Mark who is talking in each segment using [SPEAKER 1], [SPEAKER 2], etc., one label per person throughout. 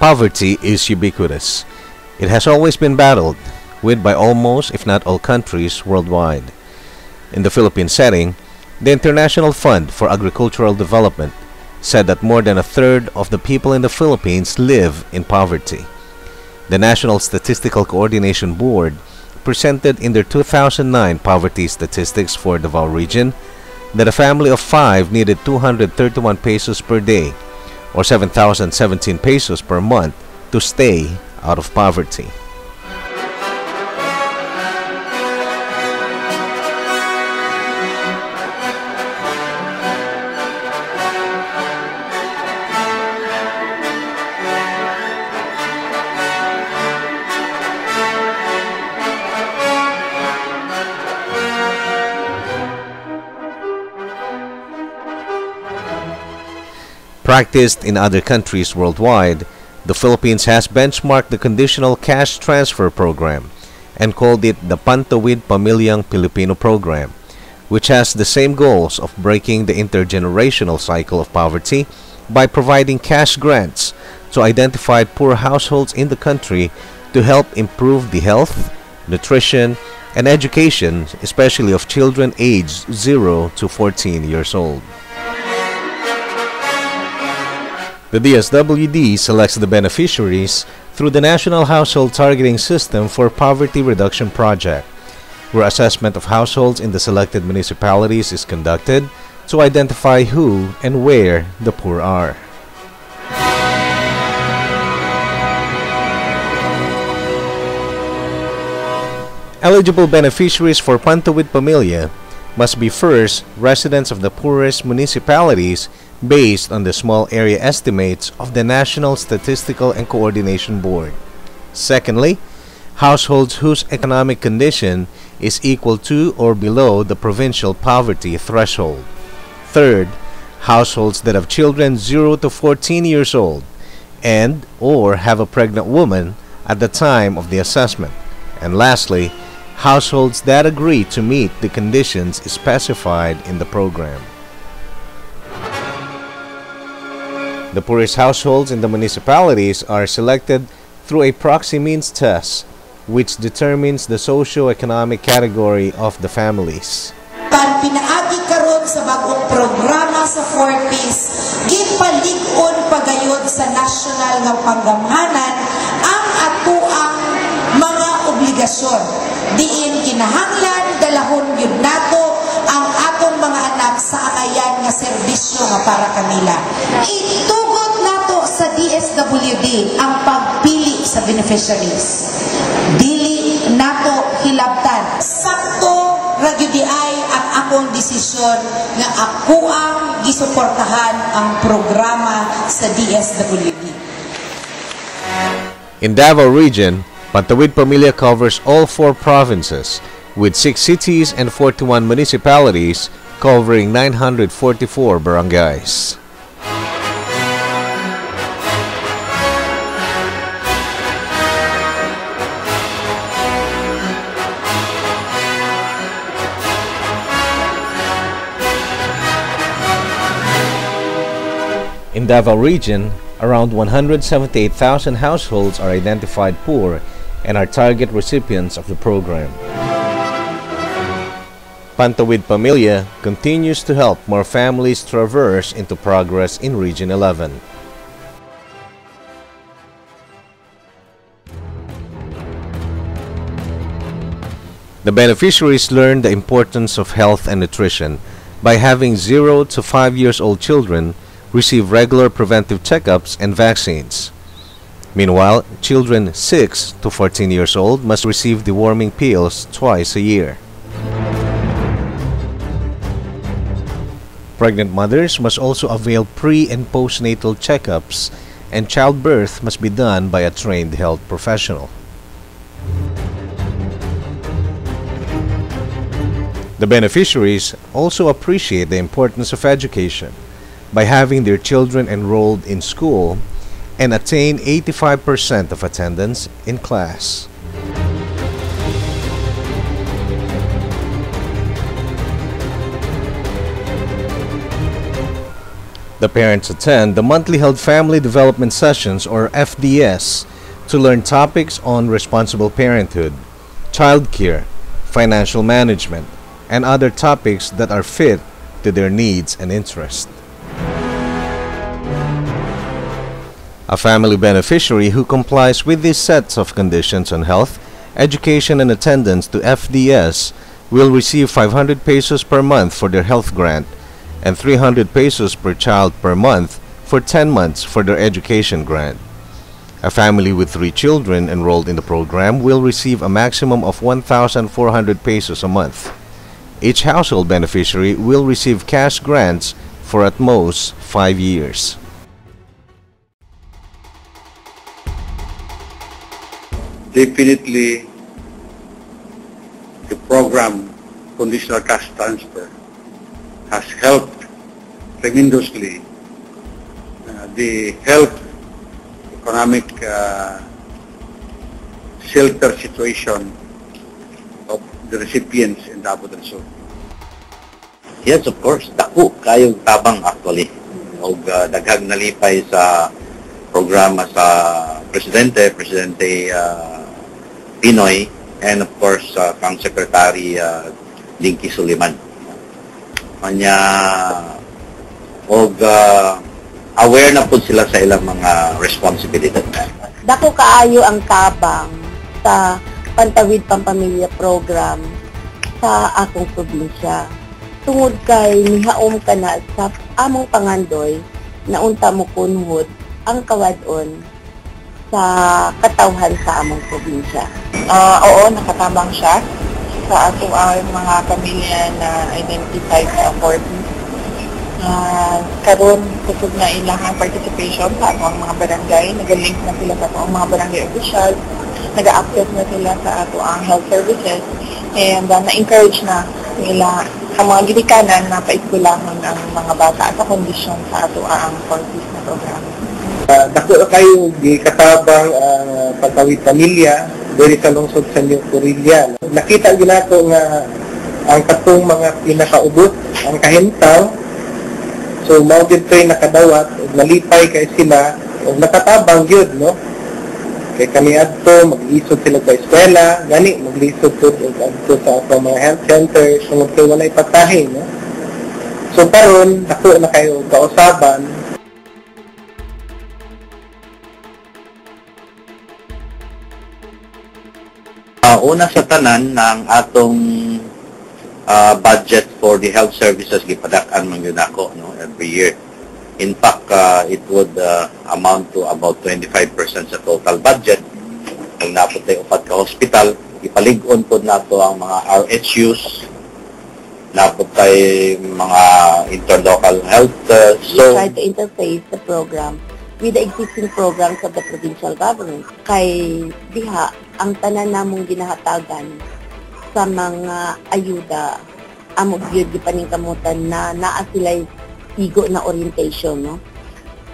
[SPEAKER 1] Poverty is ubiquitous. It has always been battled with by almost, if not all countries worldwide. In the Philippine setting, the International Fund for Agricultural Development said that more than a third of the people in the Philippines live in poverty. The National Statistical Coordination Board presented in their 2009 poverty statistics for Davao Region that a family of 5 needed 231 pesos per day or 7,017 pesos per month to stay out of poverty. Practiced in other countries worldwide, the Philippines has benchmarked the conditional cash transfer program and called it the Pantawid Pamilyang Pilipino program, which has the same goals of breaking the intergenerational cycle of poverty by providing cash grants to identified poor households in the country to help improve the health, nutrition, and education, especially of children aged 0 to 14 years old. The DSWD selects the beneficiaries through the National Household Targeting System for Poverty Reduction Project, where assessment of households in the selected municipalities is conducted to identify who and where the poor are. Eligible beneficiaries for Pantawid Pamilya must be first residents of the poorest municipalities based on the small area estimates of the National Statistical and Coordination Board. Secondly, households whose economic condition is equal to or below the provincial poverty threshold. Third, households that have children 0 to 14 years old and or have a pregnant woman at the time of the assessment. And lastly, households that agree to meet the conditions specified in the program. The poorest households in the municipalities are selected through a proxy means test, which determines the socio-economic category of the families.
[SPEAKER 2] Pinaagi karon sa bagong programa sa 4Ps, gipalig-on pagayod sa national nga panggamhanan ang atuang mga obligasyon. Diin kinahanglan dalahon gyud nato ang atong mga anak sa angayan nga serbisyo nga para kanila. Itugot nato sa DSWD ang pagpili sa beneficiaries. Dili nato hilabtan. Sakto ra gyud ay ang akong desisyon nga ako ang gisuportahan ang programa sa DSWD.
[SPEAKER 1] In Davao Region, Pantawid Pamilya covers all 4 provinces, with 6 cities and 41 municipalities covering 944 barangays. In Davao Region, around 178,000 households are identified poor and are target recipients of the program. Pantawid Pamilya continues to help more families traverse into progress in Region 11. The beneficiaries learn the importance of health and nutrition by having 0 to 5 years old children receive regular preventive checkups and vaccines. Meanwhile, children 6 to 14 years old must receive deworming pills twice a year. Pregnant mothers must also avail pre- and postnatal checkups, and childbirth must be done by a trained health professional. The beneficiaries also appreciate the importance of education by having their children enrolled in school and attain 85% of attendance in class. The parents attend the monthly held Family Development Sessions or FDS to learn topics on responsible parenthood, childcare, financial management, and other topics that are fit to their needs and interests. A family beneficiary who complies with these sets of conditions on health, education, and attendance to FDS will receive 500 pesos per month for their health grant and 300 pesos per child per month for 10 months for their education grant. A family with 3 children enrolled in the program will receive a maximum of 1,400 pesos a month. Each household beneficiary will receive cash grants for at most 5 years.
[SPEAKER 3] Definitely, the program Conditional Cash Transfer has helped tremendously the health, economic, shelter situation of the recipients in Davao Region.
[SPEAKER 4] Yes, of course. Dako kayong tabang actually. Og daghang nalipay sa programa sa Presidente Pinoy, and of course kang Secretary Dinky Suliman. Kanya og aware na po sila sa ilang mga responsibilidad.
[SPEAKER 5] Dako kaayo ang tabang sa Pantawid Pamilya program sa akong probinsya. Tungod kay nihaom ka na sa among pangandoy na unta mo kunhod ang kawadon sa katawhan sa among probinsya.
[SPEAKER 6] Oo, nakatabang siya sa ato ang mga pamilya na identified sa 40. Karon kusog na ilang participation sa atong mga barangay, nagalink na sila sa atong mga barangay officials, nag-access na sila sa ato ang health services, and na-encourage na nila ang mga ginikanan na paiskulahon ang mga bata sa kondisyon sa ato ang 40s na programa.
[SPEAKER 7] Dako kayo di katabang Pantawid Pamilya diri sa lungsod sa New Corilla. Nakita gyud nato nga ang katong mga pinakaubot ang kahimtang, so mao gyud kay nakadawat ug nalipay kay sila ug nakatabang gyud, no? Kay kami adto mag-isod sila sa eskwela, gani maglisod pud og adto sa atong mga health center tungod kay walay patahin, no? So karon dako na kayo kausaban.
[SPEAKER 4] Una sa tanan ng atong budget for the health services gipadak-an man gyud ako, no, every year. In fact, it would amount to about 25% sa total budget. Kung napot tayo upat ka hospital, ipalig-on po nato ang mga RHUs, napot tayo mga interlocal health.
[SPEAKER 5] We try to interface the program with the existing programs of the provincial government. Kay diha, ang tanan namong ginahatagan sa mga ayuda, amog yun gipaningkamutan na naa sila'y igo na orientation, no?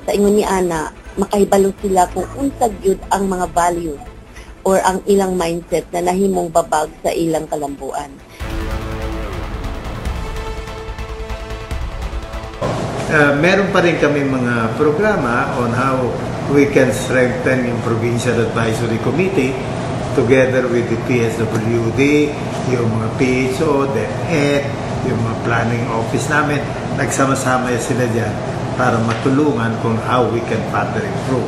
[SPEAKER 5] Sa ingon ni Ana, makahibalo sila kung unsag yun ang mga values or ang ilang mindset na nahimong babag sa ilang kalambuan.
[SPEAKER 8] Meron pa rin kami mga programa on how we can strengthen yung Provincial Advisory Committee together with the PSWD, yung mga PHO, DepEd, yung mga planning office namin. Nagsama-sama sila dyan para matulungan kung how we can further improve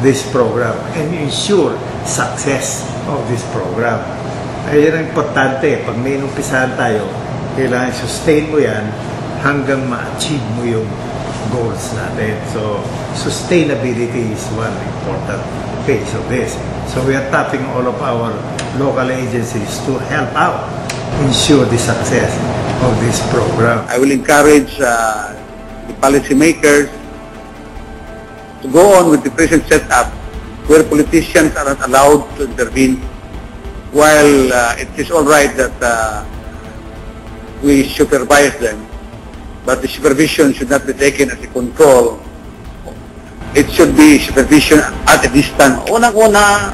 [SPEAKER 8] this program and ensure success of this program. Ay yan ang importante. Pag may inumpisahan tayo, kailangan sustain mo yan hanggang ma-achieve mo yung goals natin. So, sustainability is one important phase of this. So, we are tapping all of our local agencies to help out, ensure the success of this program.
[SPEAKER 3] I will encourage the policymakers to go on with the present setup where politicians are not allowed to intervene. While it is all right that we supervise them, but the supervision should not be taken as a control. It should be supervision at a distance.
[SPEAKER 4] Unang-una,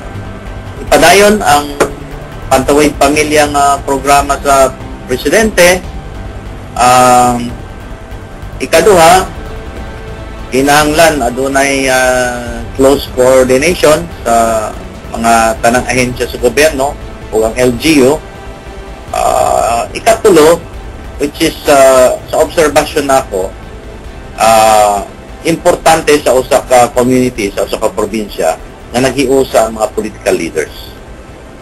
[SPEAKER 4] ipadayon ang Pantawid Pamilyang programa sa Presidente. Ikaduha, kinahanglan adunay close coordination sa mga tanang ahensya sa gobyerno o ang LGU. Ikatulo, which is sa observation nako, importante sa usa ka community, sa usa ka probinsya nga naghiusa ang mga political leaders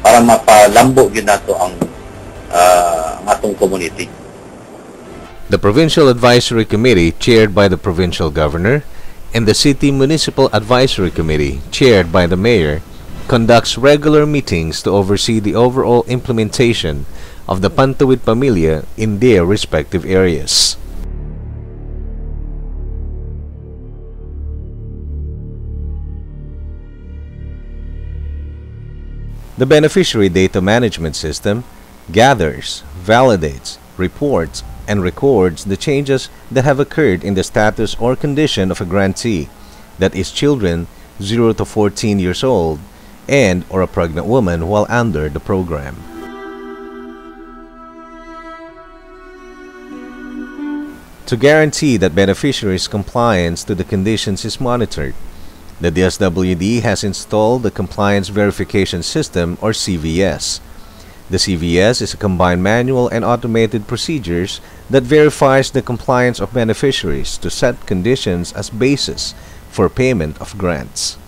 [SPEAKER 4] para mapalambo gyud nato ang atong community.
[SPEAKER 1] The Provincial Advisory Committee, chaired by the Provincial Governor, and the City Municipal Advisory Committee, chaired by the Mayor, conducts regular meetings to oversee the overall implementation of the Pantawid Pamilya in their respective areas. The Beneficiary Data Management System gathers, validates, reports, and records the changes that have occurred in the status or condition of a grantee, that is, children 0 to 14 years old and or a pregnant woman while under the program. To guarantee that beneficiaries' compliance to the conditions is monitored, the DSWD has installed the Compliance Verification System, or CVS. The CVS is a combined manual and automated procedures that verifies the compliance of beneficiaries to set conditions as basis for payment of grants.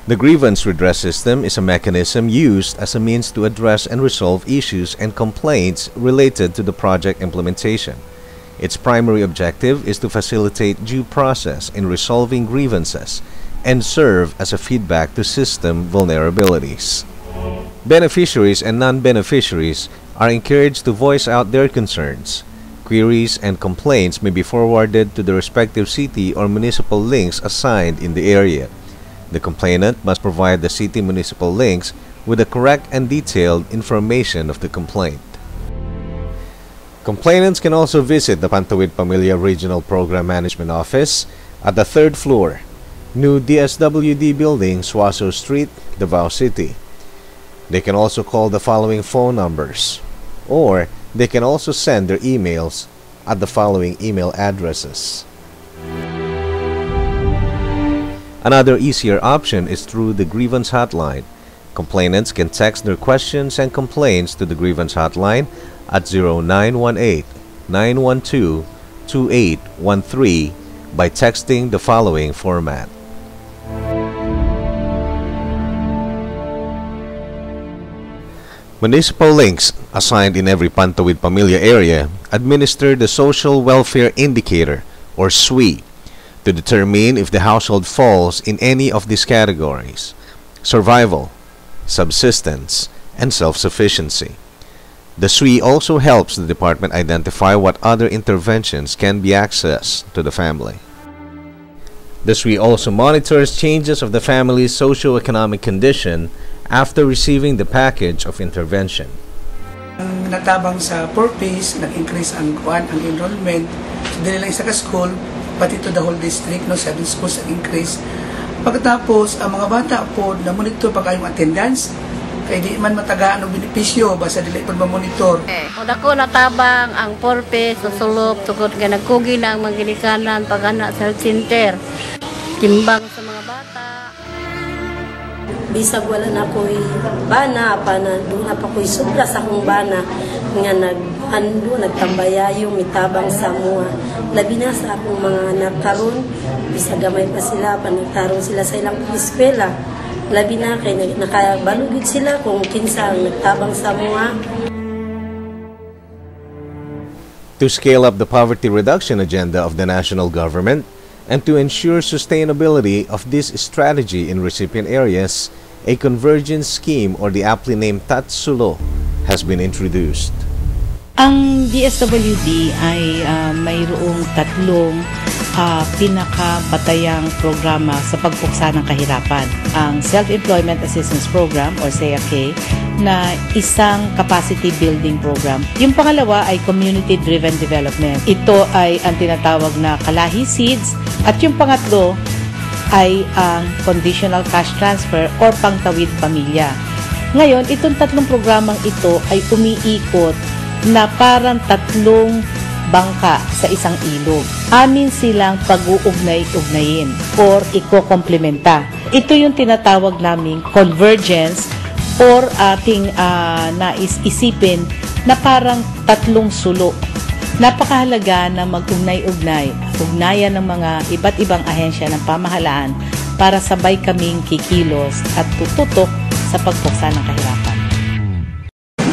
[SPEAKER 1] The Grievance Redress System is a mechanism used as a means to address and resolve issues and complaints related to the project implementation. Its primary objective is to facilitate due process in resolving grievances and serve as a feedback to system vulnerabilities. Beneficiaries and non-beneficiaries are encouraged to voice out their concerns. Queries and complaints may be forwarded to the respective city or municipal links assigned in the area. The complainant must provide the city municipal links with the correct and detailed information of the complaint. Complainants can also visit the Pantawid Pamilya Regional Program Management Office at the 3rd floor, New DSWD Building, Suaso Street, Davao City. They can also call the following phone numbers, or they can also send their emails at the following email addresses. Another easier option is through the Grievance Hotline. Complainants can text their questions and complaints to the Grievance Hotline at 0918-912-2813 by texting the following format. Municipal links assigned in every Pantawid Pamilya area administer the Social Welfare Indicator, or SWI, to determine if the household falls in any of these categories: survival, subsistence, and self-sufficiency. The SWI also helps the department identify what other interventions can be accessed to the family. The SWI also monitors changes of the family's socio-economic condition after receiving the package of intervention.
[SPEAKER 9] Ang natabang sa purpose, nag-increase ang enrollment. So, dili lang isa ka school, pati to the whole district, no, 7 schools nag-increase. Pagkatapos, ang mga bata po, na-monitor pa kayong attendance, kaya di man matagaan ng benepisyo, basta dili po ma-monitor.
[SPEAKER 10] Kung ako natabang ang purpose, susulop, tukod ka nagkugi na ang mga ginikanan, pag-anak sa health center, timbang sa mga bata.
[SPEAKER 5] Bisag wala na ko'y bana, doon na pa ko'y sobra sa akong bana nga nagtambayayo, mitabang sa mga. Labi na sa akong mga anak karon, bisag gamay pa sila, panagtarong sila sa ilang eskwela. Labi na kay nakabalugid sila kung kinsa ang nagtabang sa mga.
[SPEAKER 1] To scale up the poverty reduction agenda of the national government and to ensure sustainability of this strategy in recipient areas, a convergence scheme, or the aptly named Tatsulo, has been introduced.
[SPEAKER 11] Ang DSWD ay mayroong tatlong pinakabatayang programa sa pagpuksa ng kahirapan. Ang Self-Employment Assistance Program, or SEAK, na isang capacity building program. Yung pangalawa ay Community-Driven Development. Ito ay ang tinatawag na Kalahi Seeds. At yung pangatlo ay ang Conditional Cash Transfer or Pantawid Pamilya. Ngayon, itong tatlong programang ito ay umiikot na parang tatlong bangka sa isang ilog. Amin silang pag-uugnay-ugnayin or iko-komplementa. Ito yung tinatawag naming convergence or ating nais isipin na parang tatlong sulok. Napakahalaga na mag-ugnay-ugnay, ugnayan ng mga iba't ibang ahensya ng pamahalaan para sabay kaming kikilos at tututok sa pagpuksa ng kahirapan.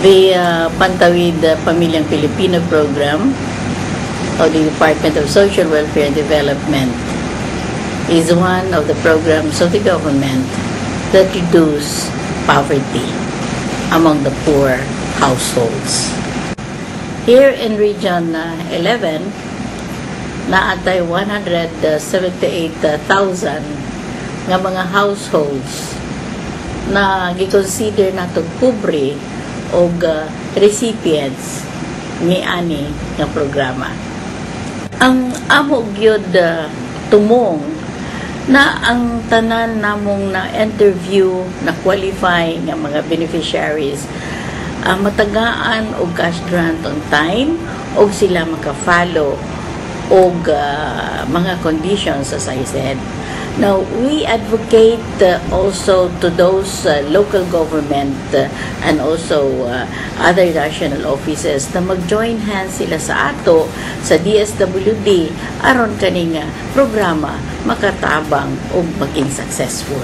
[SPEAKER 12] The Pantawid Pamilyang Pilipino program of the Department of Social Welfare and Development is one of the programs of the government that reduce poverty among the poor households. Here in Region 11, naatay 178,000 nga mga households na giconsider nato kubre o recipients ni ani nga programa. Ang amo gyud tumong na ang tanan namong na interview na qualify nga mga beneficiaries matagaan og cash grant on time og sila maka-follow og mga conditions as I said. Now, we advocate also to those local government and also other national offices na mag-join hands sila sa ato sa DSWD aron kaning programa makatabang o maging successful.